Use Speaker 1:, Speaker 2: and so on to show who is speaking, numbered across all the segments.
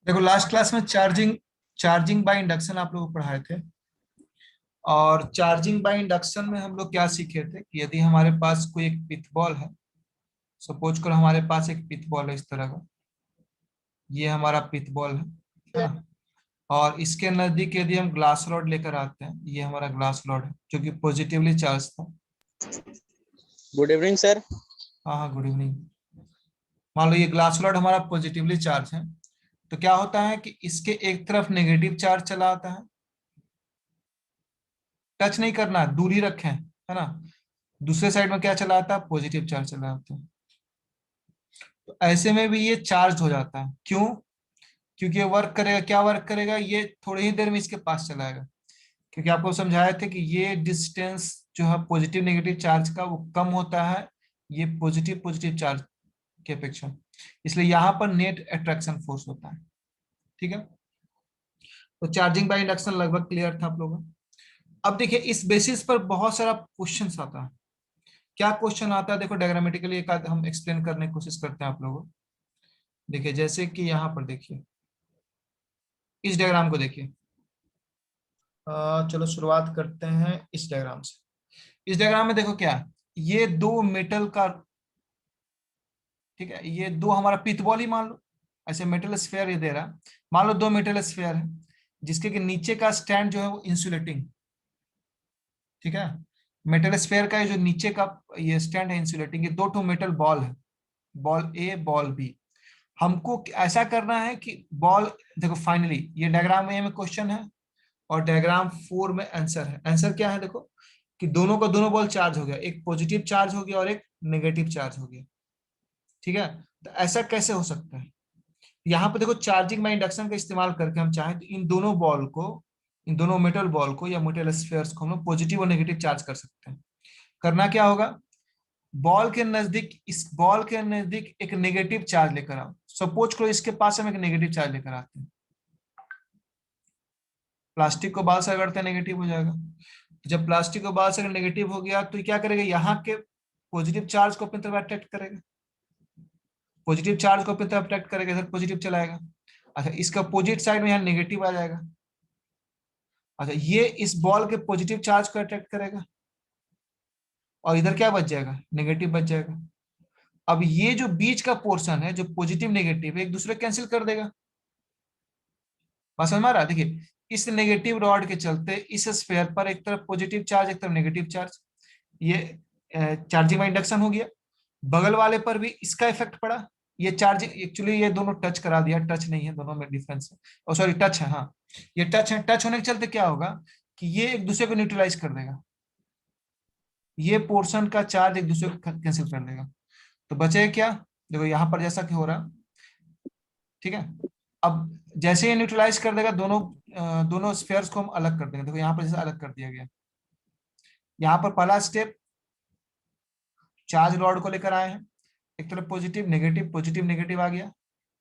Speaker 1: देखो last class में charging charging by induction आप लोग को पढ़ाए थे। और चार्जिंग बाय इंडक्शन में हम लोग क्या सीखे थे कि यदि हमारे पास कोई एक पिथ बॉल है। सपोज करो हमारे पास एक पिथ बॉल है इस तरह का। ये हमारा पिथ बॉल है ना। और इसके नजदीक यदि हम ग्लास रॉड लेकर आते हैं, ये हमारा ग्लास रॉड है जो कि पॉजिटिवली चार्ज था।
Speaker 2: Good evening sir.
Speaker 1: हाँ हाँ, गुड इवनिंग। मान लो ये ग्लास रॉड हमारा पॉजिटिवली चार्ज है। तो क्या होता है कि इसके एक तरफ नेगेटिव चार्ज चला आता है। टच नहीं करना है, दूर ही रखें, है ना। दूसरे साइड में क्या चला आता है, पॉजिटिव चार्ज चला आता है। तो ऐसे में भी ये चार्ज हो जाता है। क्यों? क्योंकि ये वर्क करेगा, क्या वर्क करेगा, ये थोड़ी ही देर में इसके पास चलाएगा। क्योंकि आपको समझाया था कि ये डिस्टेंस जो है पॉजिटिव नेगेटिव चार्ज का वो कम होता है ये पॉजिटिव पॉजिटिव चार्ज की अपेक्षा। इसलिए यहाँ पर नेट अट्रैक्शन फोर्स होता है। ठीक है। तो चार्जिंग बाय इंडक्शन लगभग क्लियर था आप लोगों को। अब देखिए इस बेसिस पर बहुत सारा क्वेश्चन आता है। क्या क्वेश्चन आता है देखो, डायग्रामेटिकली एक आध हम एक्सप्लेन करने की कोशिश करते हैं आप लोगों को। देखिए जैसे कि यहाँ पर देखिए, इस डायग्राम को देखिए। चलो शुरुआत करते हैं इस डायग्राम से। इस डायग्राम में देखो क्या है? ये दो मेटल का, ठीक है, ये दो हमारा पिथबॉल ही मान लो। ऐसे मेटल स्फेयर ये दे रहा है। मान लो दो मेटल स्फेयर है जिसके कि नीचे का स्टैंड जो है वो इंसुलेटिंग। ठीक है। मेटल स्फेयर का ये जो नीचे का ये स्टैंड है इंसुलेटिंग। ये दो ठो मेटल बॉल है, बॉल ए बॉल बी। हमको ऐसा करना है कि बॉल, देखो फाइनली ये डायग्राम ए में क्वेश्चन है और डायग्राम 4 में आंसर है। आंसर क्या है देखो, कि दोनों का दोनों बॉल चार्ज हो गया, एक पॉजिटिव चार्ज हो गया और एक नेगेटिव चार्ज हो गया। ठीक है। तो ऐसा कैसे हो सकता है? यहाँ पे देखो चार्जिंग बाय इंडक्शन का इस्तेमाल करके हम चाहें तो इन दोनों बॉल को, इन दोनों मेटल बॉल को या मेटल स्फेयर्स को हम लोग पॉजिटिव और नेगेटिव चार्ज कर सकते हैं। करना क्या होगा, बॉल के नजदीक, इस बॉल के नजदीक एक नेगेटिव चार्ज लेकर आओ। सपोज करो इसके पास हम एक नेगेटिव चार्ज लेकर आते हैं। प्लास्टिक को बाल से रगड़ते नेगेटिव हो जाएगा। जब प्लास्टिक को बाल से नेगेटिव हो गया तो ये क्या करेगा, यहाँ के पॉजिटिव चार्ज को अपनी तरफ अट्रैक्ट करेगा। पॉजिटिव चार्ज को अपनी तरफ अट्रैक्ट करेगा, इधर पॉजिटिव चलाएगा। अच्छा, इसका अपोजिट साइड में यहाँ नेगेटिव आ जाएगा। अच्छा, ये इस बॉल के पॉजिटिव चार्ज को अट्रैक्ट करेगा और इधर क्या बच जाएगा, नेगेटिव बच जाएगा। अब ये जो बीच का पोर्शन है जो पॉजिटिव नेगेटिव है एक दूसरे कैंसिल कर देगा। बात समझ में आ रहा है? देखिए इस नेगेटिव रॉड के चलते इस स्फेयर पर एक तरफ पॉजिटिव चार्ज एक तरफ नेगेटिव चार्ज, ये चार्जिंग में इंडक्शन हो गया। बगल वाले पर भी इसका इफेक्ट पड़ा। ये चार्ज एक्चुअली ये दोनों टच करा दिया, टच नहीं है, दोनों में डिफरेंस है। और सॉरी टच है, हाँ ये टच है। टच होने के चलते क्या होगा कि ये एक दूसरे को न्यूट्रलाइज कर देगा। ये पोर्शन का चार्ज एक दूसरे को कैंसिल कर देगा। तो बचे क्या, देखो यहाँ पर जैसा कि हो रहा। ठीक है। अब जैसे ये न्यूट्रलाइज कर देगा दोनों दोनों स्फेयर्स को हम अलग कर देंगे। देखो यहाँ पर जैसे अलग कर दिया गया। यहाँ पर पहला स्टेप, चार्ज रॉड को लेकर आए हैं, एक तरफ पॉजिटिव नेगेटिव आ गया।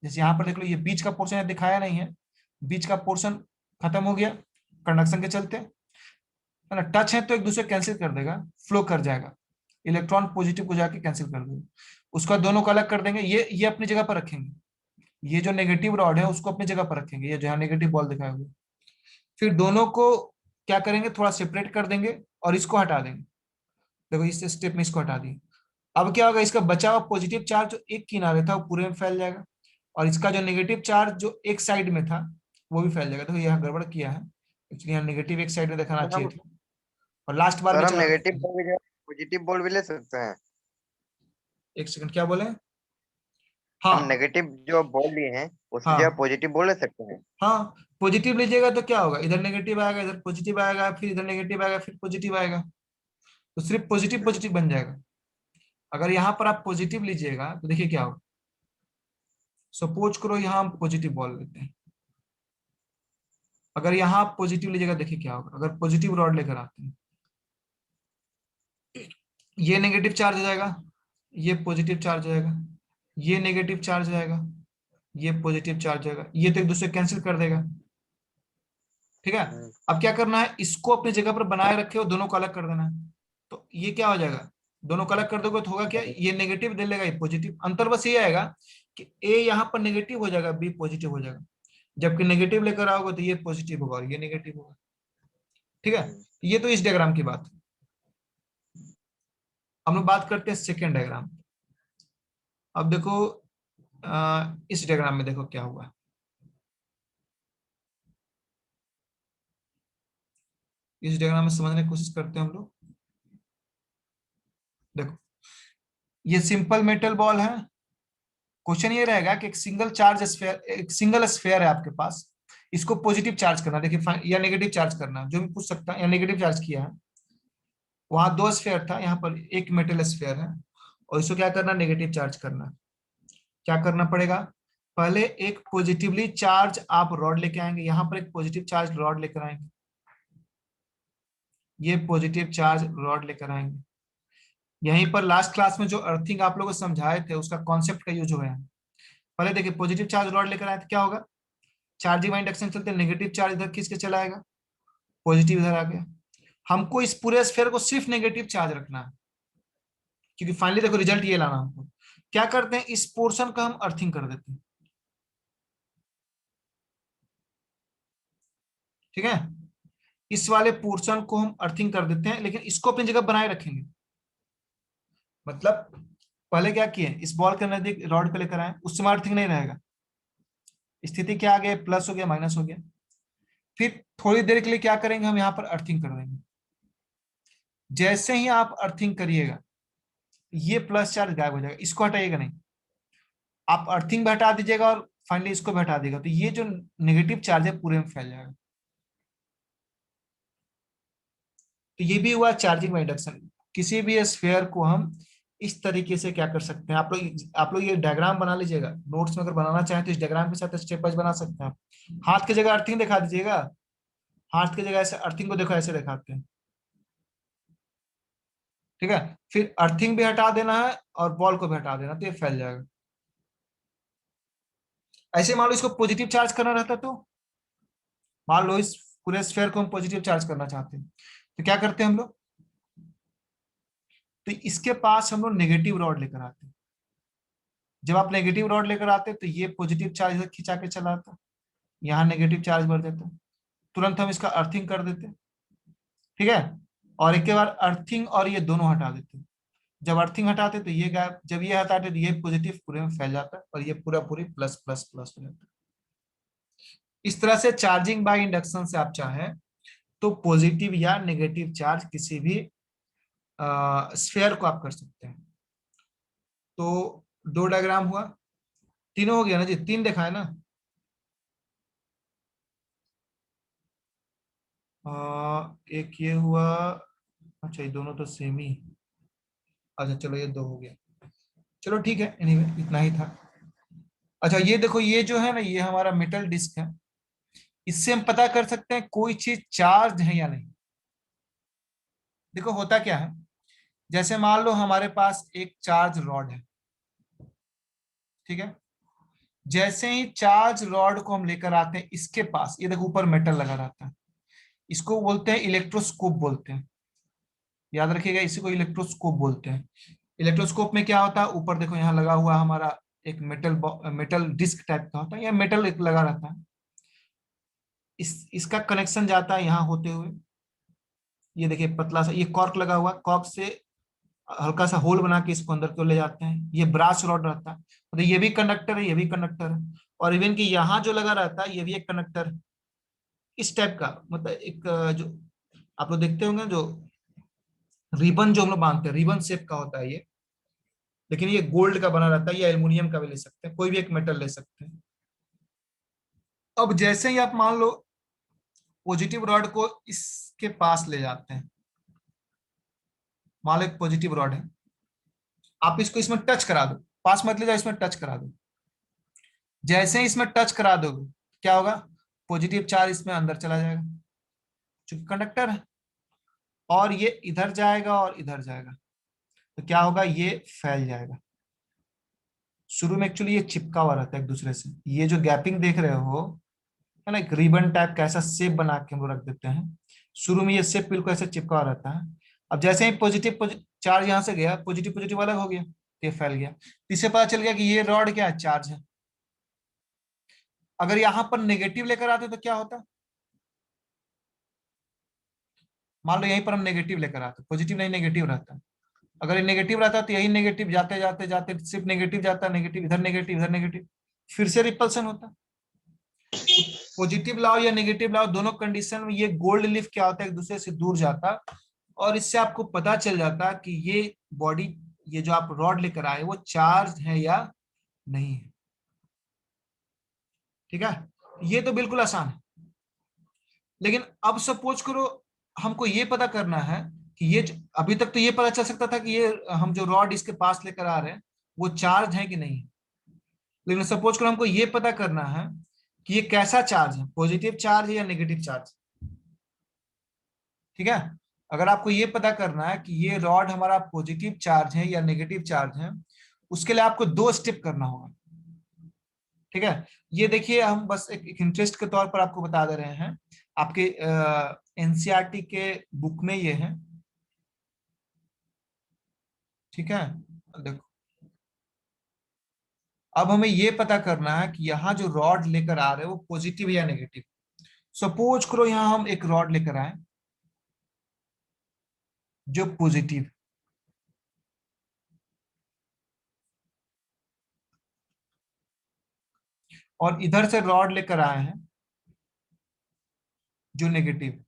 Speaker 1: जैसे यहाँ पर देख लो ये बीच का पोर्शन दिखाया नहीं है, बीच का पोर्शन खत्म हो गया कंडक्शन के चलते, है ना। टच है तो एक दूसरे कैंसिल कर देगा, फ्लो कर जाएगा, इलेक्ट्रॉन पॉजिटिव को जाके कैंसिल कर देगा। उसका दोनों को अलग कर देंगे, ये अपनी जगह पर रखेंगे। ये जो नेगेटिव रॉड है उसको अपनी जगह पर रखेंगे, ये जो है नेगेटिव बॉल दिखाया हुआ। फिर दोनों को क्या करेंगे, थोड़ा सेपरेट कर देंगे और इसको हटा देंगे। देखो इस स्टेप में इसको हटा दिए। अब क्या होगा, इसका बचा हुआ पॉजिटिव चार्ज जो एक किनारे था वो पूरे में फैल जाएगा और इसका जो नेगेटिव चार्ज जो एक साइड में था वो भी फैल जाएगा। तो यहाँ गड़बड़ किया है, एक्चुअली यहाँ नेगेटिव एक साइड में दिखाना
Speaker 2: सर
Speaker 1: चाहिए
Speaker 2: हम
Speaker 1: था और लास्ट बार में
Speaker 2: सर हम
Speaker 1: चला।
Speaker 2: नेगेटिव बॉल भी पॉजिटिव बॉल भी ले सकते हैं।
Speaker 1: एक सेकंड, क्या बोले? हाँ
Speaker 2: हम नेगेटिव जो बॉल लिए हैं उसकी जगह
Speaker 1: हाँ
Speaker 2: पॉजिटिव बॉल ले सकते हैं।
Speaker 1: हाँ, पॉजिटिव लीजिएगा तो क्या होगा, इधर नेगेटिव आएगा, इधर पॉजिटिव आएगा, फिर इधर नेगेटिव आएगा, फिर पॉजिटिव आएगा। तो सिर्फ पॉजिटिव पॉजिटिव बन जाएगा। अगर यहाँ पर आप पॉजिटिव लीजिएगा तो देखिए क्या होगा। सपोज करो यहाँ हम पॉजिटिव बॉल लेते हैं। अगर यहाँ आप पॉजिटिव लीजिएगा देखिए क्या होगा। अगर पॉजिटिव रॉड लेकर आते हैं, ये नेगेटिव चार्ज हो जाएगा, ये पॉजिटिव चार्ज हो जाएगा, ये नेगेटिव चार्ज हो जाएगा, ये पॉजिटिव चार्ज हो जाएगा, ये तो एक दूसरे कैंसिल कर देगा। ठीक है।
Speaker 2: हम्म,
Speaker 1: अब क्या करना है, इसको अपनी जगह पर बनाए रखे और दोनों को अलग कर देना है। तो ये क्या हो जाएगा, दोनों को अलग कर दोगे तो होगा क्या, ये नेगेटिव दे लेगा, ये पॉजिटिव। अंतर बस ये आएगा कि ए यहाँ पर नेगेटिव हो जाएगा, बी पॉजिटिव हो जाएगा। जबकि नेगेटिव लेकर आओगे तो ये पॉजिटिव होगा और ये नेगेटिव होगा। ठीक है, ये तो इस डायग्राम की बात है। हम लोग बात करते हैं सेकेंड डायग्राम। अब देखो इस डायग्राम में देखो क्या हुआ। इस डायग्राम में समझने की कोशिश करते हैं हम लोग। देखो ये सिंपल मेटल बॉल है। क्वेश्चन ये रहेगा कि एक सिंगल चार्ज स्फीयर, एक सिंगल स्फीयर है आपके पास, इसको पॉजिटिव चार्ज करना, देखिए या नेगेटिव चार्ज करना, जो भी पूछ सकता है, या नेगेटिव चार्ज किया है। वहां दो स्फीयर था, यहाँ पर एक मेटल स्फीयर है, और इसको क्या करना, नेगेटिव चार्ज करना। क्या करना पड़ेगा, पहले एक पॉजिटिवली चार्ज आप रॉड लेके आएंगे, यहाँ पर एक पॉजिटिव चार्ज रॉड लेकर आएंगे, ये पॉजिटिव चार्ज रॉड लेकर आएंगे। यहीं पर लास्ट क्लास में जो अर्थिंग आप लोगों को समझाए थे उसका कॉन्सेप्ट का यूज हुआ है। पहले देखिए पॉजिटिव चार्ज रॉड लेकर आए तो क्या होगा, चार्जिंग इंडक्शन चलते, नेगेटिव चार्ज इधर खींच के चला आएगा, पॉजिटिव इधर आ गया। हमको इस पूरे स्फीयर को सिर्फ नेगेटिव चार्ज रखना है, क्योंकि फाइनली देखो रिजल्ट ये लाना हमको। क्या करते हैं, इस पोर्शन का हम अर्थिंग कर देते हैं। ठीक है, इस वाले पोर्शन को हम अर्थिंग कर देते हैं, लेकिन इसको अपनी जगह बनाए रखेंगे। मतलब पहले क्या किए, इस बॉल के नजदीक रॉड पे लेकर आए, उस समय अर्थिंग नहीं रहेगा। स्थिति क्या आ गया, प्लस हो गया, माइनस हो गया। फिर थोड़ी देर के लिए क्या करेंगे, हम यहाँ पर अर्थिंग कर देंगे। जैसे ही आप अर्थिंग करिएगा ये प्लस चार्ज गायब हो जाएगा, इसको हटाइएगा नहीं, आप अर्थिंग भी हटा दीजिएगा और फाइनली इसको भी हटा देगा, तो ये जो नेगेटिव चार्ज है पूरे में फैल जाएगा। तो ये भी हुआ चार्जिंग बाय इंडक्शन। किसी भी स्फीयर को हम इस तरीके से क्या कर सकते हैं, आप लोग ये डायग्राम बना लीजिएगा, नोट्स में अगर बनाना चाहें तो इस डायग्राम के साथ स्टेप वाइज बना सकते हैं आप। हाथ की जगह अर्थिंग दिखा दीजिएगा, हाथ की जगह ऐसे अर्थिंग को देखो, ऐसे दिखाते हैं। ठीक है, फिर अर्थिंग भी हटा देना है और बॉल को भी हटा देना, तो ये फैल जाएगा। ऐसे मान लो इसको पॉजिटिव चार्ज करना रहता तो, मान लो इस पूरे स्फीयर को हम पॉजिटिव चार्ज करना चाहते हैं, तो क्या करते हैं हम लोग, तो इसके पास हम लोग नेगेटिव रॉड लेकर आते हैं। जब आप नेगेटिव रॉड लेकर आते तो ये पॉजिटिव चार्ज खिंचा के चला आता, यहाँ नेगेटिव चार्ज भर देता, तुरंत हम इसका अर्थिंग कर देते। ठीक है, और एक के बाद अर्थिंग और ये दोनों हटा देते। जब अर्थिंग हटाते तो ये गैप, जब ये हटाते तो ये पॉजिटिव पूरे में फैल जाता है और ये पूरा पूरी प्लस प्लस प्लस हो जाता है। इस तरह से चार्जिंग बाय इंडक्शन से आप चाहें तो पॉजिटिव या नेगेटिव चार्ज किसी भी स्फीयर को आप कर सकते हैं। तो दो डायग्राम हुआ, तीनों हो गया ना जी, तीन देखा है ना। एक ये हुआ, अच्छा ये दोनों तो सेम ही, अच्छा चलो ये दो हो गया, चलो ठीक है, एनीवे इतना ही था। अच्छा ये देखो, ये जो है ना, ये हमारा मेटल डिस्क है, इससे हम पता कर सकते हैं कोई चीज चार्ज है या नहीं। देखो होता क्या है, जैसे मान लो हमारे पास एक चार्ज रॉड है। ठीक है, जैसे ही चार्ज रॉड को हम लेकर आते हैं इसके पास, ये देखो ऊपर मेटल लगा रहता है, इसको बोलते हैं इलेक्ट्रोस्कोप बोलते हैं। याद रखिएगा, इसी को इलेक्ट्रोस्कोप बोलते हैं। इलेक्ट्रोस्कोप में क्या होता है, ऊपर देखो यहाँ लगा हुआ हमारा एक मेटल मेटल डिस्क टाइप का होता है, या मेटल एक लगा रहता है। इसका कनेक्शन जाता है यहाँ होते हुए, ये देखिए पतला सा ये कॉर्क लगा हुआ, कॉर्क से हल्का सा होल बना के इसको अंदर को ले जाते हैं, ये ब्रास रॉड रहता है, मतलब ये भी कंडक्टर है, ये भी कंडक्टर है, और इवन कि यहाँ जो लगा रहता है ये भी एक कंडक्टर है। इस टाइप का, मतलब एक जो आप लोग देखते होंगे, जो रिबन जो हम लोग बांधते हैं, रिबन शेप का होता है ये, लेकिन ये गोल्ड का बना रहता है, या एल्युमिनियम का भी ले सकते हैं, कोई भी एक मेटल ले सकते हैं। अब जैसे ही आप मान लो पॉजिटिव रॉड को इसके पास ले जाते हैं, मान लो एक पॉजिटिव रॉड है, आप इसको इसमें टच करा दो, पास मत ले जाओ, इसमें टच करा दो। जैसे ही इसमें टच करा दोगे क्या होगा, पॉजिटिव चार्ज इसमें अंदर चला जाएगा, चूंकि कंडक्टर है, और ये इधर जाएगा और इधर जाएगा, तो क्या होगा, ये फैल जाएगा। शुरू में एक्चुअली ये चिपका हुआ रहता है एक दूसरे से, ये जो गैपिंग देख रहे हो है ना, एक रिबन टाइप का ऐसा शेप बना के हम लोग रख देते हैं। शुरू में ये शेप बिल्कुल ऐसे चिपका हुआ रहता है। अब जैसे ही पॉजिटिव चार्ज यहाँ से गया, पॉजिटिव पॉजिटिव अलग हो गया, ये फैल गया, इससे पता चल गया कि ये रॉड क्या है, चार्ज है। अगर यहां पर नेगेटिव लेकर आते तो क्या होता? मान लो यहीं पर हम नेगेटिव लेकर आते, पॉजिटिव नहीं नेगेटिव रहता। अगर ये नेगेटिव रहता तो यही नेगेटिव जाते जाते जाते सिर्फ नेगेटिव जाता, नेगेटिव इधर नेगेटिव, फिर से रिपल्सन होता। पॉजिटिव लाओ या नेगेटिव लाओ, दोनों कंडीशन में ये गोल्ड लीफ क्या होता है, एक दूसरे से दूर जाता, और इससे आपको पता चल जाता कि ये बॉडी, ये जो आप रॉड लेकर आए वो चार्ज है या नहीं है। ठीक है, ये तो बिल्कुल आसान है। लेकिन अब सपोज करो हमको ये पता करना है कि ये अभी तक तो ये पता चल सकता था कि ये हम जो रॉड इसके पास लेकर आ रहे हैं वो चार्ज है कि नहीं है। लेकिन सपोज करो हमको ये पता करना है कि ये कैसा चार्ज है, पॉजिटिव चार्ज है या नेगेटिव चार्ज। ठीक है, अगर आपको ये पता करना है कि ये रॉड हमारा पॉजिटिव चार्ज है या नेगेटिव चार्ज है, उसके लिए आपको 2 स्टेप करना होगा। ठीक है, ये देखिए हम बस एक इंटरेस्ट के तौर पर आपको बता दे रहे हैं, आपके एनसीईआरटी के बुक में ये है। ठीक है, देखो अब हमें ये पता करना है कि यहाँ जो रॉड लेकर आ रहे हैं वो पॉजिटिव या नेगेटिव। सपोज करो यहाँ हम एक रॉड लेकर आए जो पॉजिटिव, और इधर से रॉड लेकर आए हैं जो नेगेटिव।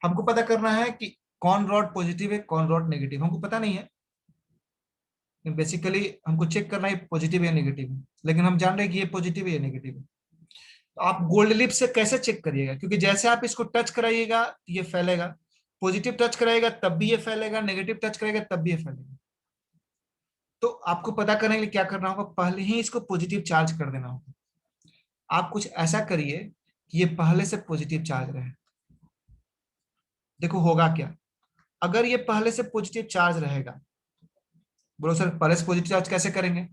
Speaker 1: हमको पता करना है कि कौन रॉड पॉजिटिव है कौन रॉड नेगेटिव, हमको पता नहीं है। बेसिकली हमको चेक करना है पॉजिटिव या नेगेटिव है, लेकिन हम जान रहे हैं कि ये पॉजिटिव है या नेगेटिव है। तो आप गोल्ड लिप से कैसे चेक करिएगा, क्योंकि जैसे आप इसको टच कराइएगा ये फैलेगा, पॉजिटिव टच कराएगा तब भी ये फैलेगा, नेगेटिव टच करेगा तब भी ये फैलेगा। तो आपको पता करने के लिए क्या करना होगा, पहले ही इसको पॉजिटिव चार्ज कर देना होगा। आप कुछ ऐसा करिए कि ये पहले से पॉजिटिव चार्ज रहे। देखो होगा क्या, अगर ये पहले से पॉजिटिव चार्ज रहेगा, बोलो सर पहले से पॉजिटिव चार्ज कैसे करेंगे,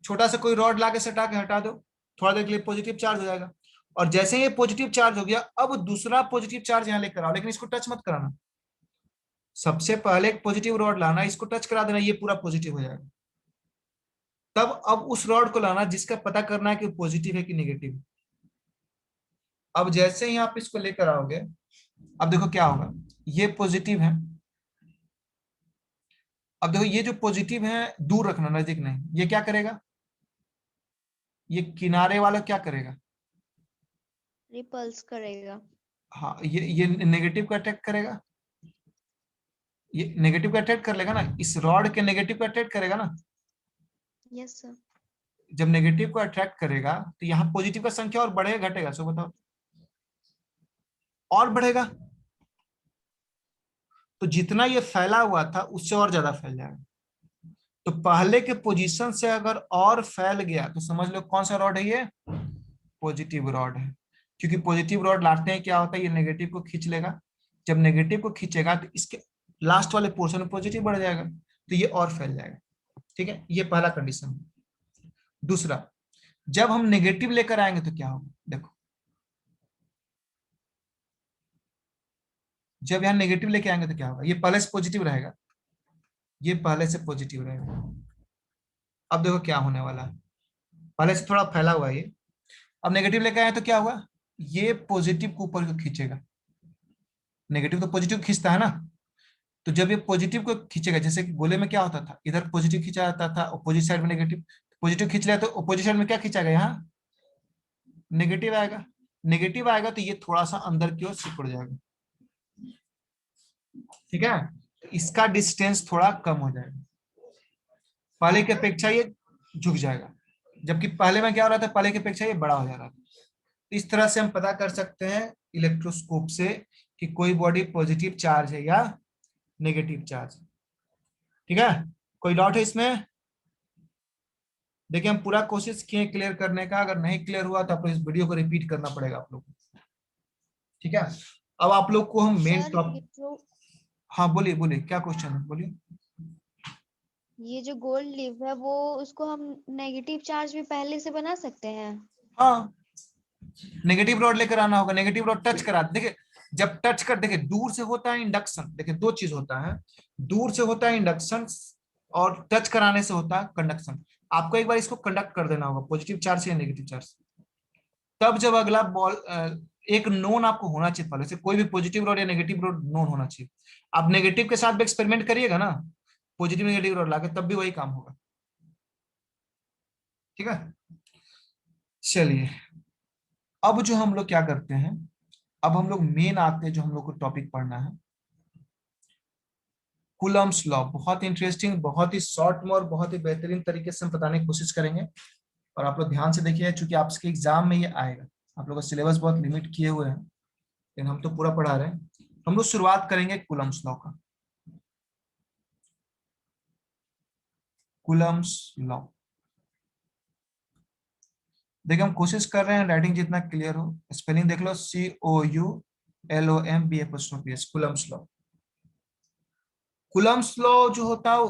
Speaker 1: छोटा सा कोई रॉड ला के सटा के हटा दो, थोड़ा देर के लिए पॉजिटिव चार्ज हो जाएगा। और जैसे ये पॉजिटिव चार्ज हो गया, अब दूसरा पॉजिटिव चार्ज यहाँ लेकर आओ, लेकिन इसको टच मत कराना। सबसे पहले एक पॉजिटिव रॉड लाना, इसको टच करा देना, ये पूरा पॉजिटिव हो जाएगा। तब अब उस रॉड को लाना जिसका पता करना है कि पॉजिटिव है कि नेगेटिव। अब जैसे ही आप इसको लेकर आओगे, अब देखो क्या होगा, ये पॉजिटिव है। अब देखो ये जो पॉजिटिव है दूर रखना, नजदीक नहीं। ये क्या करेगा, ये किनारे वाला क्या करेगा,
Speaker 3: रिपल्स करेगा।
Speaker 1: हाँ ये नेगेटिव को अट्रैक्ट करेगा, ये नेगेटिव को अट्रैक्ट कर लेगा ना, इस रॉड के नेगेटिव को अट्रैक्ट करेगा ना।
Speaker 3: Yes sir.
Speaker 1: जब नेगेटिव को अट्रैक्ट करेगा तो यहाँ पॉजिटिव का संख्या और बढ़ेगा घटेगा, सो बताओ, और बढ़ेगा। तो जितना ये फैला हुआ था उससे और ज्यादा फैल जाएगा। तो पहले के पोजीशन से अगर और फैल गया तो समझ लो कौन सा रॉड है, ये पॉजिटिव रॉड है। क्योंकि पॉजिटिव रॉड लाते हैं क्या होता है, ये नेगेटिव को खींच लेगा, जब नेगेटिव को खींचेगा तो इसके लास्ट वाले पोर्शन में पॉजिटिव बढ़ जाएगा, तो ये और फैल जाएगा। ठीक है, ये पहला कंडीशन है। दूसरा, जब हम नेगेटिव लेकर आएंगे तो क्या होगा, देखो जब यहाँ नेगेटिव लेके आएंगे तो क्या होगा, ये पहले से पॉजिटिव रहेगा, ये पहले से पॉजिटिव रहेगा। अब देखो क्या होने वाला है, पहले से थोड़ा फैला हुआ है ये, अब नेगेटिव लेके आए तो क्या हुआ, ये पॉजिटिव को ऊपर को खींचेगा। नेगेटिव तो पॉजिटिव खींचता है ना, तो जब ये पॉजिटिव को खींचेगा, जैसे कि गोले में क्या होता था, इधर पॉजिटिव खींचा जाता था, अपोजिट साइड में नेगेटिव, पॉजिटिव खींच लिया तो अपोजिट साइड में क्या खींचाएगा, यहाँ नेगेटिव आएगा। नेगेटिव आएगा तो ये थोड़ा सा अंदर की ओर सिकुड़ जाएगा। ठीक है, तो इसका डिस्टेंस थोड़ा कम हो जाएगा, पहले की अपेक्षा ये झुक जाएगा, जबकि पहले में क्या हो रहा था, पहले की अपेक्षा ये बड़ा हो जा रहा था। इस तरह से हम पता कर सकते हैं इलेक्ट्रोस्कोप से कि कोई बॉडी पॉजिटिव चार्ज है या नेगेटिव चार्ज। ठीक है, कोई डाउट है इसमें? देखिए हम पूरा कोशिश किए क्लियर करने का, अगर नहीं क्लियर हुआ तो आपको इस वीडियो को रिपीट करना पड़ेगा आप लोग को। ठीक है, अब आप लोग को हम मेन
Speaker 3: सर
Speaker 1: टॉपिक, हाँ बोलिए बोलिए क्या क्वेश्चन है, बोलिए।
Speaker 3: ये जो गोल्ड लीफ है वो उसको हम नेगेटिव चार्ज भी पहले से बना सकते हैं।
Speaker 1: हाँ, नेगेटिव रॉड लेकर आना होगा, नेगेटिव रॉड टच करा, देखिए जब टच कर, देखिए दूर से होता है इंडक्शन, देखिए दो चीज होता है, दूर से होता है इंडक्शन और टच कराने से होता है कंडक्शन। आपको एक बार इसको कंडक्ट कर देना होगा, पॉजिटिव चार्ज या नेगेटिव चार्ज। तब जब अगला बॉल एक नोन आपको होना चाहिए पहले से, कोई भी पॉजिटिव रोड या नेगेटिव रोड नोन होना चाहिए। आप नेगेटिव के साथ भी एक्सपेरिमेंट करिएगा ना, पॉजिटिव नेगेटिव रोड लाके, तब भी वही काम होगा। ठीक है, चलिए अब जो हम लोग क्या करते हैं, अब हम लोग मेन आते हैं, जो हम लोग को टॉपिक पढ़ना है, कूलम्स लॉ। बहुत इंटरेस्टिंग, बहुत ही शॉर्ट में और बहुत ही बेहतरीन तरीके से हम बताने की कोशिश करेंगे। और आप लोग ध्यान से देखिए, चूंकि आपके एग्जाम में ये आएगा, आप लोग का सिलेबस बहुत लिमिट किए हुए हैं, लेकिन हम तो पूरा पढ़ा रहे हैं। हम लोग शुरुआत करेंगे कूलम्स लॉ का। कूलम्स लॉ, देखिए हम कोशिश कर रहे हैं राइटिंग जितना क्लियर हो। स्पेलिंग देख लो, COULOMB Coulomb's law. Coulomb's law जो होता है,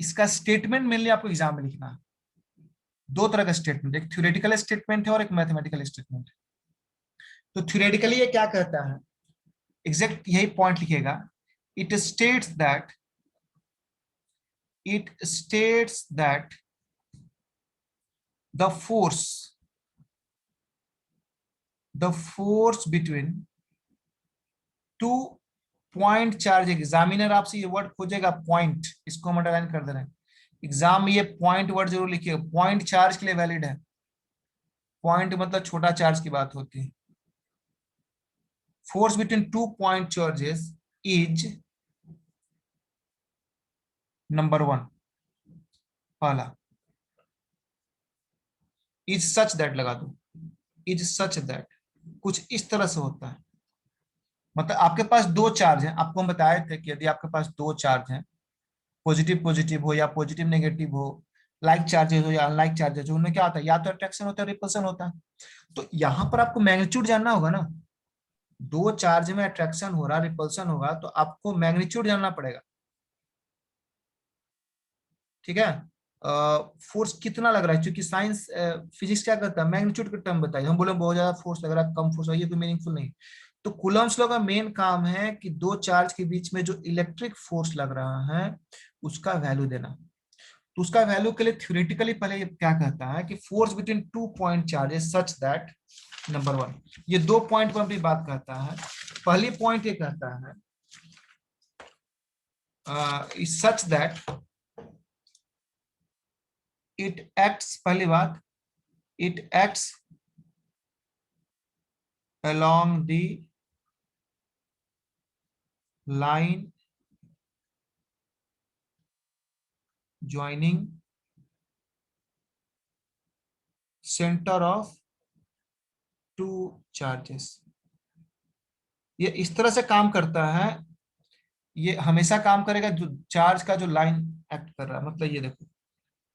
Speaker 1: इसका स्टेटमेंट मेनली आपको एग्जाम में लिखना है। दो तरह का स्टेटमेंट, एक थ्योरेटिकल स्टेटमेंट है और एक मैथमेटिकल स्टेटमेंट है। तो थ्योरेटिकली ये क्या कहता है, एग्जैक्ट यही पॉइंट लिखेगा। It states that the force between two point charge, examiner आपसे ये वर्ड खोजेगा पॉइंट, इसको हम अंडरलाइन कर दे रहे हैं। एग्जाम में ये पॉइंट वर्ड जरूर लिखिए, पॉइंट चार्ज के लिए वैलिड है। पॉइंट मतलब छोटा चार्ज की बात होती है। Force between two point charges is number 1, पहला इज सच दैट लगा दो, इज सच दैट, कुछ इस तरह से होता है। मतलब आपके पास दो चार्ज हैं, आपको हम बताए थे कि यदि आपके पास दो चार्ज हैं, पॉजिटिव पॉजिटिव हो या पॉजिटिव नेगेटिव हो, लाइक चार्जेस हो या अनलाइक चार्जेस हो, उनमें क्या होता है, या तो अट्रैक्शन होता है, रिपल्सन होता है। तो यहाँ पर आपको मैग्नीट्यूड जानना होगा ना, दो चार्ज में अट्रैक्शन हो रहा, रिपल्सन होगा, तो आपको मैग्नीट्यूड जानना पड़ेगा। ठीक है, फोर्स कितना लग रहा है, क्योंकि साइंस फिजिक्स क्या करता है, मैग्नीट्यूड का टर्म बताइए। हम बोले बहुत ज्यादा फोर्स लग रहा है, कम फोर्स है, ये कोई मीनिंगफुल नहीं। तो कूलम्स लॉ का मेन काम है कि दो चार्ज के बीच में जो इलेक्ट्रिक फोर्स लग रहा है उसका वैल्यू देना। तो उसका वैल्यू के लिए थ्योरेटिकली पहले ये क्या कहता है कि force between two point charges such that, number 1, ये दो पॉइंट पर अपनी बात कहता है। पहली पॉइंट ये कहता है सच दैट इट एक्ट्स, पहली बात, it acts along the line joining center of two charges। ये इस तरह से काम करता है, ये हमेशा काम करेगा जो चार्ज का जो लाइन एक्ट कर रहा है। मतलब ये देखो,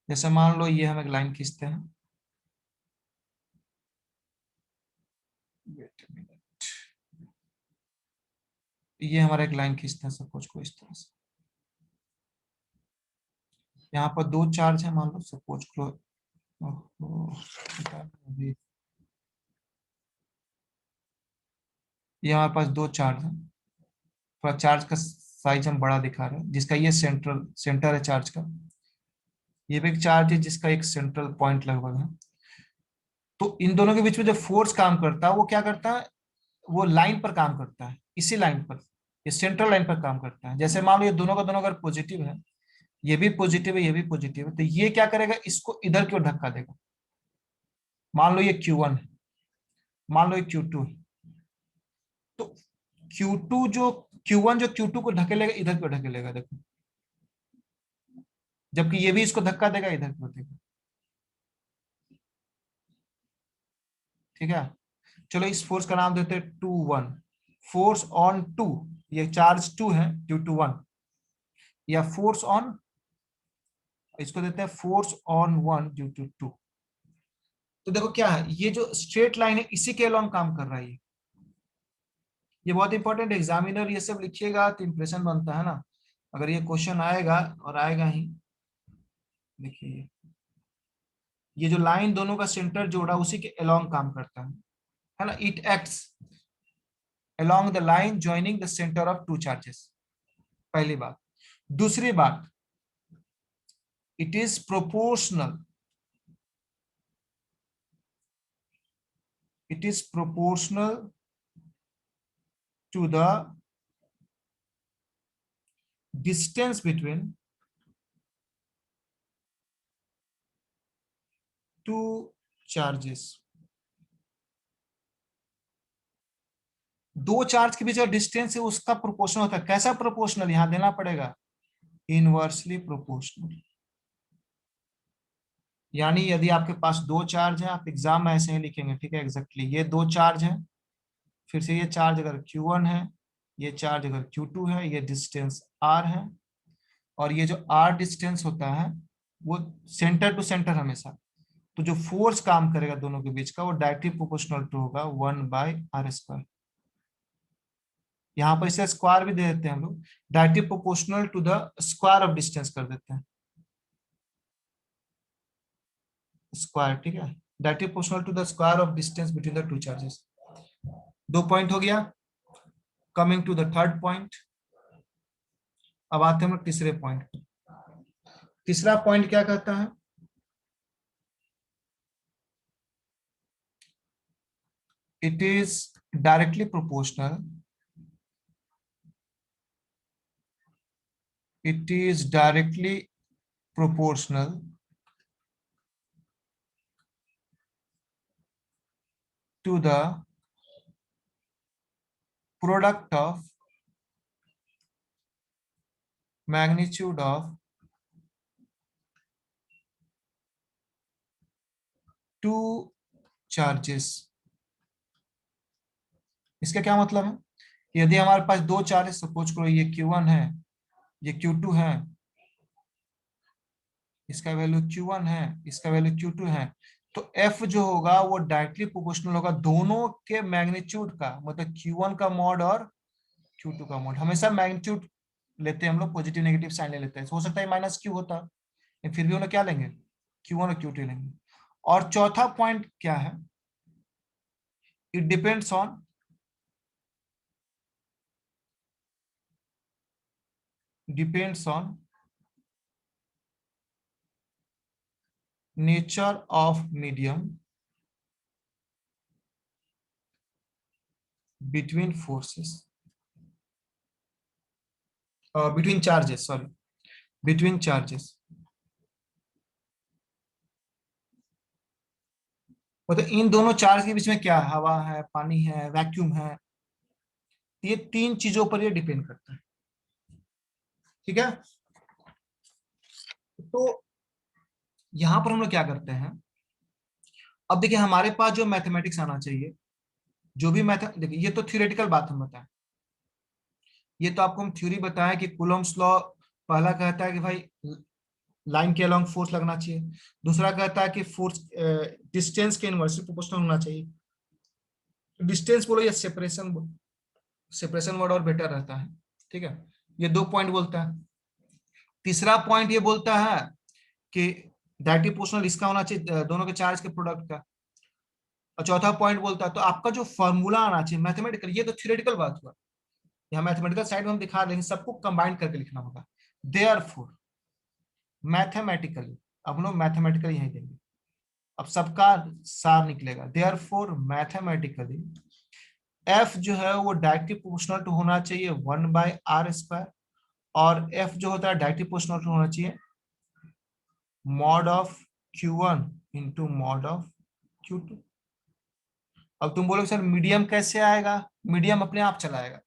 Speaker 1: जैसे मान लो ये हम एक लाइन खींचते हैं, ये हमारा एक लाइन खींचते हैं सपोज को इस तरह से। यहाँ पर दो चार्ज है, मान लो सपोज को, ये हमारे पास दो चार्ज है, थोड़ा चार्ज का साइज हम बड़ा दिखा रहे हैं, जिसका ये सेंटर है चार्ज का, ये भी एक चार्ज है जिसका एक सेंट्रल पॉइंट लगभग है। तो इन दोनों के बीच में जो फोर्स काम करता है वो क्या करता है, वो लाइन पर काम करता है, इसी लाइन पर, ये सेंट्रल लाइन पर काम करता है। जैसे मान लो ये दोनों का दोनों अगर पॉजिटिव है, ये भी पॉजिटिव है, ये भी पॉजिटिव है, तो ये क्या करेगा, इसको इधर की ओर धक्का देगा। मान लो ये Q1 है, मान लो ये Q2 है, तो Q2 जो Q1 जो Q2 को ढकेलेगा, इधर की ओर ढकेलेगा, देखो, जबकि ये भी इसको धक्का देगा, इधर की ओर देगा। ठीक है, चलो इस फोर्स का नाम देते हैं 2-1, फोर्स ऑन 2, ये चार्ज 2 है ड्यू टू 1, या फोर्स ऑन, इसको देते हैं फोर्स ऑन 1 ड्यू टू 2। तो देखो क्या है, ये जो स्ट्रेट लाइन है इसी के अलोंग काम कर रहा है। ये बहुत इंपॉर्टेंट, एग्जामिनर ये सब लिखिएगा तो इंप्रेशन बनता है ना, अगर ये क्वेश्चन आएगा, और आएगा ही। देखिए ये जो लाइन दोनों का सेंटर जोड़ा उसी के अलोंग काम करता है ना, it acts along the line joining the center of two charges, पहली बात। दूसरी बात, It is proportional. It is proportional to the distance between two charges. दो चार्ज के बीच का डिस्टेंस है उसका प्रोपोर्शनल होता है. कैसा प्रोपोर्शनल यहां देना पड़ेगा? Inversely proportional. यानी यदि आपके पास दो चार्ज है, आप एग्जाम में ऐसे ही लिखेंगे, ठीक है, एग्जैक्टली ये दो चार्ज है, फिर से ये चार्ज अगर Q1 है, ये चार्ज अगर Q2 है, ये डिस्टेंस R है, और ये जो R डिस्टेंस होता है वो सेंटर टू सेंटर हमेशा. तो जो फोर्स काम करेगा दोनों के बीच का वो डायरेक्टली प्रोपोर्शनल टू होगा 1/r². यहाँ पर इसे स्क्वायर भी दे देते हैं हम लोग, directly proportional to the square of distance कर देते हैं, स्क्वायर, ठीक है, directly proportional to the square of distance between the two charges. 2 point हो गया. Coming to the third point. अब आते हैं हम तीसरे पॉइंट पे. तीसरा पॉइंट क्या कहता है? It is directly proportional. It is directly proportional to the product of magnitude of two charges. इसका क्या मतलब है? यदि हमारे पास दो चार्जेस, सपोज करो ये Q1 है, ये Q2 है, इसका वैल्यू Q1 है, इसका वैल्यू Q2 है, तो F जो होगा वो डायरेक्टली प्रोपोर्शनल होगा दोनों के मैग्नीट्यूड का, मतलब Q1 का मॉड और Q2 का मॉड. हमेशा मैग्नीट्यूड लेते हैं हम लोग, पॉजिटिव नेगेटिव साइन ले लेते हैं. हो सकता है माइनस Q होता है, फिर भी उन्हें क्या लेंगे? Q1 और Q2 लेंगे. और चौथा पॉइंट क्या है? It depends on nature of medium between forces, between charges, sorry, between charges. मतलब इन दोनों चार्ज के बीच में क्या है? हवा है, पानी है, वैक्यूम है. ये तीन चीजों पर ये डिपेंड करता है, ठीक है. तो यहां पर हम लोग क्या करते हैं? अब देखिए हमारे पास जो मैथमेटिक्स आना चाहिए, जो भी मैथ, देखिए ये तो थ्योरेटिकल बात हम बताएं, ये तो आपको हम थ्योरी बताएं कि कूलम्ब्स लॉ पहला कहता है कि भाई लाइन के अलोंग फोर्स लगना चाहिए, दूसरा कहता है कि फोर्स डिस्टेंस के इनवर्सली प्रोपोर्शनल होना चाहिए. डिस्टेंस बोलो या सेपरेशन, सेपरेशन वर्ड और बेटर रहता है, ठीक है. ये 2 पॉइंट बोलता है. तीसरा पॉइंट ये बोलता है कि डायरेक्टली प्रोपोर्शनल इसका होना चाहिए दोनों के चार्ज के प्रोडक्ट का. और चौथा पॉइंट बोलता है तो आपका जो फॉर्मूला आना चाहिए मैथमेटिकल, ये तो थ्योरेटिकल बात हुआ, यहाँ मैथमेटिकल साइड में हम दिखा रहे हैं, सबको कंबाइन करके लिखना होगा. देयरफॉर मैथमेटिकली, अब हम लोग मैथमेटिकल यही देंगे, अब सबका सार निकलेगा. देयरफॉर मैथमेटिकली F जो है वो डायरेक्टली प्रोपोर्शनल टू होना चाहिए 1/r², और F जो होता है डायरेक्टली प्रोपोर्शनल टू होना चाहिए mod of Q1 into mod of Q2. अब तुम बोलोगे सर मीडियम कैसे आएगा? मीडियम अपने आप चला आएगा.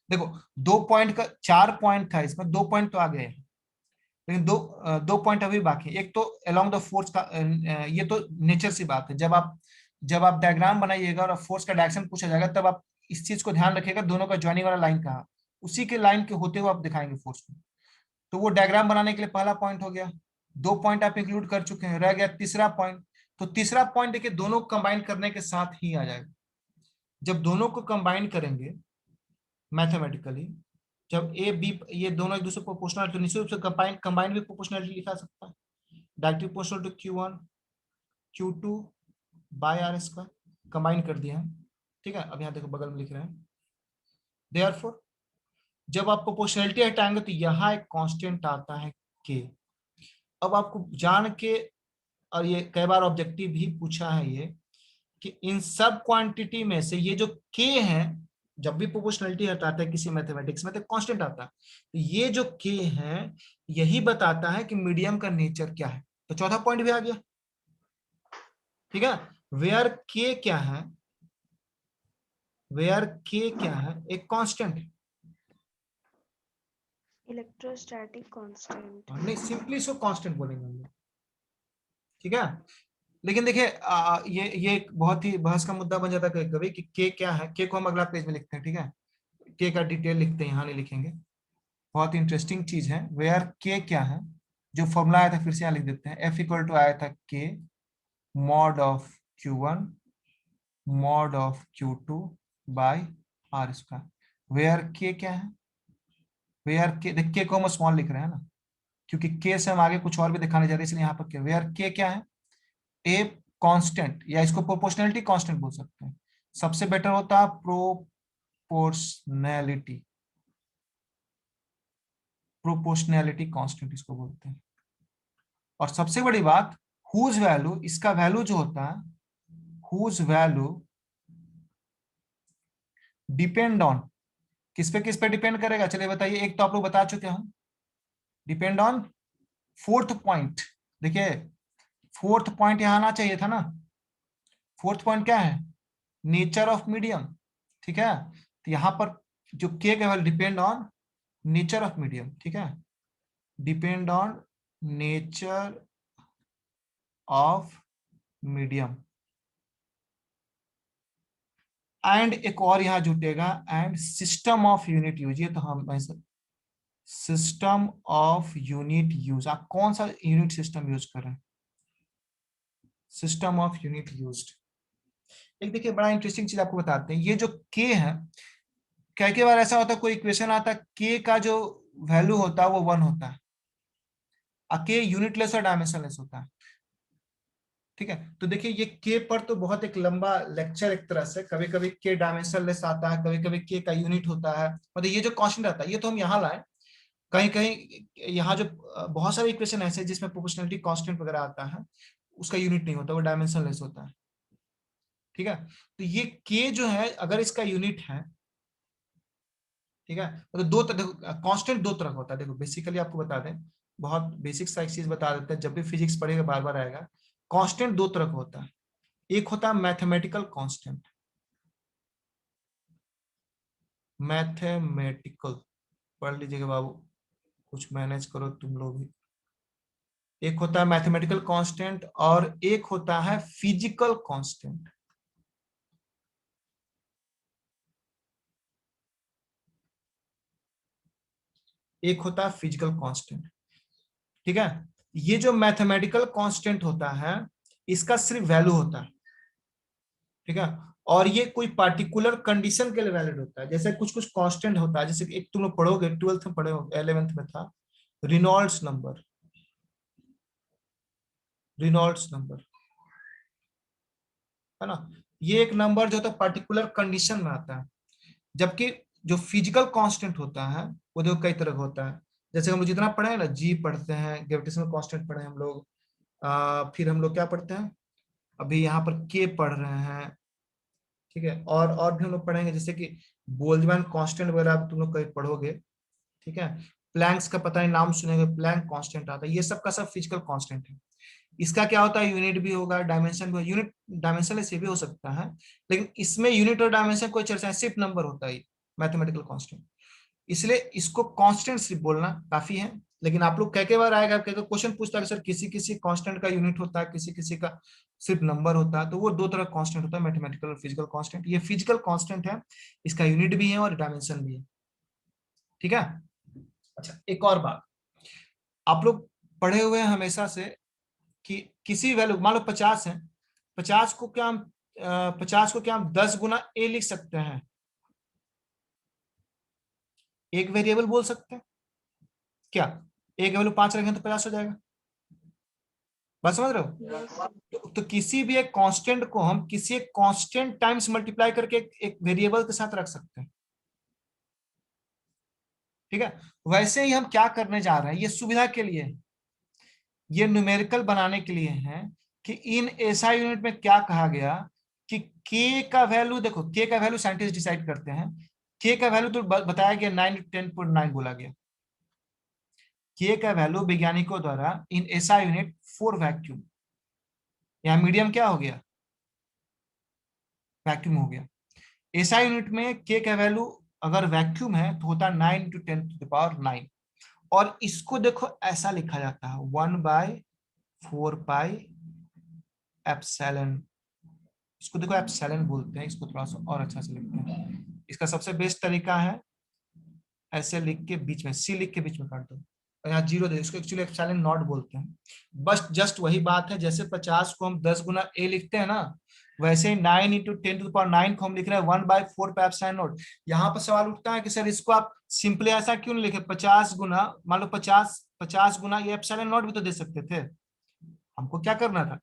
Speaker 1: देखो 2 पॉइंट का 4 पॉइंट था, इसमें 2 पॉइंट तो आ गए हैं, लेकिन दो पॉइंट अभी बाकी. एक तो अलोंग द फोर्स का, ये तो नेचर सी बात है, जब आप डायग्राम बनाइएगा और फोर्स का डायरेक्शन पूछा जाएगा तब आप इस चीज को ध्यान रखिएगा, दोनों का ज्वाइनिंग वाला लाइन कहाँ, उसी के लाइन के होते हुए आप दिखाएंगे फोर्स को. तो वो डायग्राम बनाने के लिए पहला पॉइंट हो गया. 2 पॉइंट आप इंक्लूड कर चुके हैं, रह गया तीसरा पॉइंट. तो तीसरा पॉइंट देखिए दोनों कंबाइन करने के साथ ही आ जाएगा. जब दोनों को कंबाइन करेंगे मैथमेटिकली, जब ए बी ये दोनों एक दूसरे प्रोपोर्शनल, तो निश्चित रूप से कंबाइन भी प्रोपोर्शनलिटी लिखा सकता है, directly proportional to Q1 Q2/r², combine कर दिया है, ठीक है. अब यहाँ देखो बगल में लिख रहे हैं. देयरफॉर जब आप प्रोपोर्शनलिटी हटाएंगे तो यहाँ एक कांस्टेंट आता है K. अब आपको जान के, और ये कई बार ऑब्जेक्टिव भी पूछा है ये, कि इन सब क्वांटिटी में से ये जो के है, जब भी प्रोपोर्शनलिटी हटाता है किसी मैथमेटिक्स में तो कांस्टेंट आता है, तो ये जो के है यही बताता है कि मीडियम का नेचर क्या है। तो चौथा पॉइंट भी आ गया। ठीक है, वेयर के क्या है, वेयर के क्या है, एक कांस्टेंट है।
Speaker 3: Electrostatic constant.
Speaker 1: नहीं, सिंपली इसको कांस्टेंट बोलेंगे हम लोग। ठीक है, लेकिन देखिए ये एक बहुत ही बहस का मुद्दा बन जाता है कभी कभी कि के क्या है। के को हम अगला पेज में लिखते हैं, ठीक है, के का डिटेल लिखते हैं, यहाँ नहीं लिखेंगे। बहुत इंटरेस्टिंग चीज है, वेयर के क्या है, जो फॉर्मूला आया था फिर से यहाँ लिख देते हैं। एफ इक्वल टू आया था k mod of Q1 mod of Q2 by r square. Where k क्या है, वेयर के, देख के को हम स्मॉल लिख रहे हैं ना, क्योंकि के से हम आगे कुछ और भी दिखाने जा रहे हैं, इसलिए यहाँ पर के। वेयर के क्या है, ए कांस्टेंट, या इसको प्रोपोर्शनलिटी कांस्टेंट बोल सकते हैं। सबसे बेटर होता है प्रोपोर्शनैलिटी, प्रोपोर्शनैलिटी कांस्टेंट इसको बोलते हैं। और सबसे बड़ी बात, हुज वैल्यू, इसका वैल्यू जो होता है, हुज वैल्यू डिपेंड ऑन, किस पे डिपेंड करेगा, चलिए बताइए। एक तो आप लोग बता चुके हैं, डिपेंड ऑन फोर्थ पॉइंट। देखिए फोर्थ पॉइंट यहां आना चाहिए था ना। फोर्थ पॉइंट क्या है, नेचर ऑफ मीडियम। ठीक है, तो यहां पर जो k value depend on nature of medium. ठीक है, depend on nature of medium. And एक और यहां जुटेगा, and system of unit use. ये तो हम सिस्टम ऑफ यूनिट यूज, आप कौन सा यूनिट सिस्टम यूज कर रहे हैं, सिस्टम ऑफ यूनिट यूज्ड। एक देखिए बड़ा इंटरेस्टिंग चीज आपको बताते हैं, ये जो के है, कई बार ऐसा होता है कोई इक्वेशन आता है, के का जो वैल्यू होता है वो 1 होता है, और के यूनिटलेस और डायमेंशनलेस होता है। ठीक है, तो देखिए ये के पर तो बहुत एक लंबा लेक्चर एक तरह से, कभी कभी के डायमेंशनलेस आता है, कभी कभी के का यूनिट होता है, मतलब ये जो कांस्टेंट आता है ये तो हम यहाँ लाए। कहीं कहीं यहाँ जो बहुत सारे इक्वेशन ऐसे जिसमें प्रोपोर्शनलिटी कांस्टेंट वगैरह आता है, उसका यूनिट नहीं होता, वो डायमेंशनलेस होता है। ठीक है, तो ये के जो है अगर इसका यूनिट है, ठीक है, तो दो कांस्टेंट दो तरह का होता है। देखो बेसिकली आपको बता दें, बहुत बेसिक सा एक चीज बता देते हैं, जब भी फिजिक्स पढ़ेगा बार बार आएगा। कांस्टेंट दो तरह का होता है, एक होता है मैथमेटिकल कांस्टेंट, मैथमेटिकल, पढ़ लीजिएगा बाबू, कुछ मैनेज करो तुम लोग भी। एक होता है मैथमेटिकल कांस्टेंट और एक होता है फिजिकल कांस्टेंट। एक होता है फिजिकल कांस्टेंट। ठीक है, ये जो मैथमेटिकल कांस्टेंट होता है इसका सिर्फ वैल्यू होता है। ठीक है, और ये कोई पार्टिकुलर कंडीशन के लिए वैलिड होता है। जैसे कुछ कुछ कांस्टेंट होता है, जैसे एक तुम लोग पढ़ोगे 12th में पढ़े हो, 11th में था, रिनॉल्ड्स नंबर, रिनॉल्ड्स नंबर है ना। ये एक नंबर जो होता है पर्टिकुलर कंडीशन में आता है। जबकि जो फिजिकल कांस्टेंट होता है वो देखो कई तरह का होता है। जैसे हम लोग जितना पढ़े हैं ना, जी पढ़ते हैं, ग्रेविटेशनल कांस्टेंट पढ़े हैं हम लोग, फिर हम लोग क्या पढ़ते हैं, अभी यहाँ पर के पढ़ रहे हैं। ठीक है, और भी हम लोग पढ़ेंगे, जैसे कि बोल्जमैन कांस्टेंट वगैरह आप तुम लोग कहीं पढ़ोगे। ठीक है, प्लैंक्स का पता नहीं नाम सुनेंगे, प्लैंक कांस्टेंट आता है, ये सब का सब फिजिकल कांस्टेंट है। इसका क्या होता है, यूनिट भी होगा, डायमेंशन भी, यूनिट डायमेंशन से भी हो सकता है, लेकिन इसमें यूनिट और डायमेंशन कोई चर्चा है, सिर्फ नंबर होता है मैथमेटिकल कांस्टेंट। इसलिए इसको कांस्टेंट सिर्फ बोलना काफी है। लेकिन आप लोग कई बार आएगा, कई क्वेश्चन पूछता है सर किसी किसी कांस्टेंट का यूनिट होता है, किसी किसी का सिर्फ नंबर होता है, तो वो दो तरह कांस्टेंट होता है, मैथमेटिकल और फिजिकल कांस्टेंट। ये फिजिकल कांस्टेंट है, इसका यूनिट भी है और डायमेंशन भी है। ठीक है, अच्छा एक और बात, आप लोग पढ़े हुए हैं हमेशा से कि किसी वैल्यू, मान लो 50 है, 50 को क्या हम 50 को क्या हम 10 गुना ए लिख सकते हैं, एक वेरिएबल बोल सकते हैं क्या, एक वैल्यू 5 रखें तो 50 हो जाएगा। बात समझ रहे हो, तो किसी भी एक कांस्टेंट को हम किसी एक कांस्टेंट टाइम्स मल्टीप्लाई करके एक वेरिएबल के साथ रख सकते हैं। ठीक है, वैसे ही हम क्या करने जा रहे हैं, ये सुविधा के लिए है। ये न्यूमेरिकल बनाने के लिए है कि इन एसआई यूनिट में क्या कहा गया कि के का वैल्यू, देखो के का वैल्यू साइंटिस्ट डिसाइड करते हैं, के का वैल्यू तो बताया गया 9 10.9 बोला गया। के का वैल्यू वैज्ञानिकों द्वारा in SI unit for vacuum, यहाँ मीडियम क्या हो गया, वैक्यूम हो गया। एसआई यूनिट में के का वैल्यू अगर वैक्यूम है तो होता है 9 × 10⁹ और इसको देखो ऐसा लिखा जाता है 1/4 एप्सिलॉन। इसको देखो एप्सिलॉन बोलते हैं, इसको थोड़ा सा और अच्छा से लिखते हैं। इसका सबसे बेस्ट तरीका है ऐसे लिख के बीच में सी लिख के बीच में काट दो और यहाँ 0 दे, इसको एक्चुअली एप्सिलॉन नॉट बोलते हैं। बस जस्ट वही बात है, जैसे 50 को हम 10 गुना ए लिखते हैं ना, वैसे 9 × 10⁹ को हम लिख रहे हैं 1/4 पे एप्सिलॉन नॉट। यहाँ पर सवाल उठता है कि सर इसको आप सिंपली ऐसा क्यों नहीं लिखे, 50 गुना, मान लो 50 गुना ये एप्सिलॉन नॉट भी तो दे सकते थे। हमको क्या करना था,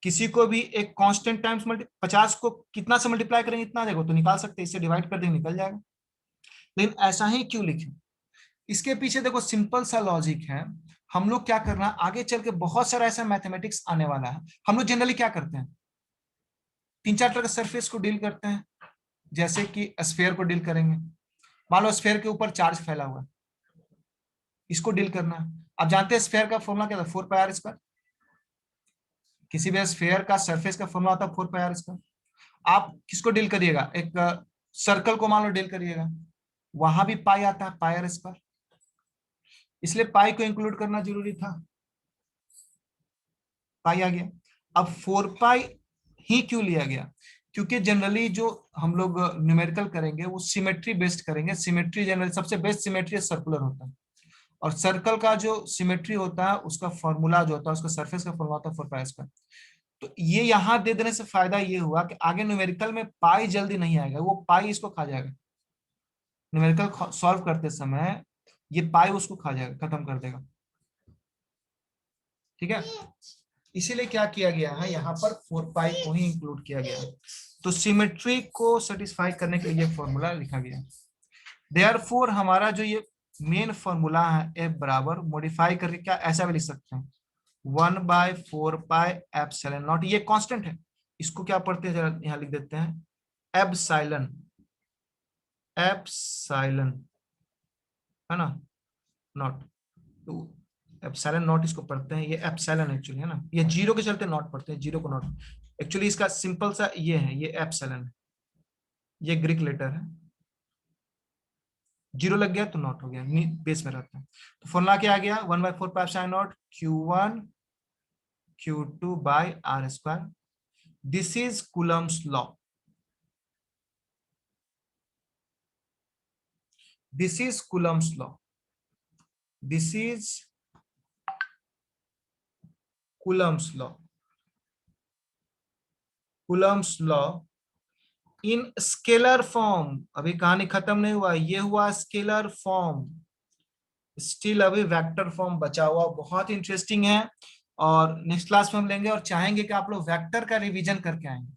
Speaker 1: किसी को भी एक कांस्टेंट टाइम्स 50 को कितना से मल्टीप्लाई करेंगे इतना देगा तो निकाल सकते, इससे डिवाइड कर देंगे निकल जाएगा। लेकिन ऐसा ही क्यों लिखे, इसके पीछे देखो सिंपल सा लॉजिक है। हम लोग क्या करना, आगे चल के बहुत सारा ऐसा मैथमेटिक्स आने वाला है। हम लोग जनरली क्या करते हैं, 3 4 तरह के सरफेस को डील करते हैं। जैसे कि स्फीयर को डील करेंगे, मान लो स्फीयर के ऊपर चार्ज फैला हुआ है, इसको डील करना है। आप जानते हैं स्फीयर का फॉर्मूला क्या था, 4πr²। किसी भी स्फीयर का सरफेस का फॉर्मूला होता है 4πr²। आप किसको डील करिएगा, एक सर्कल को मान लो डील करिएगा, वहां भी पाई आता है πr², इसलिए पाई को इंक्लूड करना जरूरी था, पाई आ गया। अब 4π ही क्यों लिया गया, क्योंकि जनरली जो हम लोग न्यूमेरिकल करेंगे वो सिमेट्री बेस्ड करेंगे। सिमेट्री जनरली सबसे बेस्ट सिमेट्री सर्कुलर होता है, और सर्कल का जो सिमेट्री होता है उसका फॉर्मूला जो होता है, उसका सरफेस का फॉर्मूला होता है 4πr²। तो ये यहाँ दे देने से फायदा ये हुआ कि आगे न्यूमेरिकल में पाई जल्दी नहीं आएगा, वो पाई इसको खा जाएगा। न्यूमेरिकल सॉल्व करते समय ये पाई उसको खा जाएगा, खत्म कर देगा। ठीक है, इसीलिए क्या किया गया है, यहाँ पर 4π को ही इंक्लूड किया गया है। तो सिमेट्री को सेटिस्फाई करने के लिए फॉर्मूला लिखा गया। देयरफॉर हमारा जो ये मेन फॉर्मूला है F बराबर मॉडिफाई करके क्या ऐसा भी लिख सकते हैं 1/4π एप्सिलॉन नॉट, ये कांस्टेंट है, इसको क्या पढ़ते हैं जरा यहाँ लिख देते हैं एप्सिलॉन, एप्सिलॉन है ना, नॉट, तो एप्सिलॉन नॉट इसको पढ़ते हैं, ये एप्सिलॉन एक्चुअली है ना, ये 0 के चलते नॉट पढ़ते हैं, 0 को नॉट, एक्चुअली इसका सिंपल सा ये है, ये एप्सिलॉन है, ये ग्रीक लेटर है, 0 लग गया तो नॉट हो गया, बेस में रहता है। तो फॉर्मूला क्या आ गया 1/4π epsilon naught Q1 Q2/r²। This is Coulomb's law, this is Coulomb's law, this is Coulomb's law. Coulomb's law in scalar form, अभी कहानी खत्म नहीं हुआ, ये हुआ स्केलर फॉर्म, स्टिल अभी वेक्टर फॉर्म बचा हुआ, बहुत इंटरेस्टिंग है। और नेक्स्ट क्लास में हम लेंगे और चाहेंगे कि आप लोग वेक्टर का रिवीजन करके आएंगे।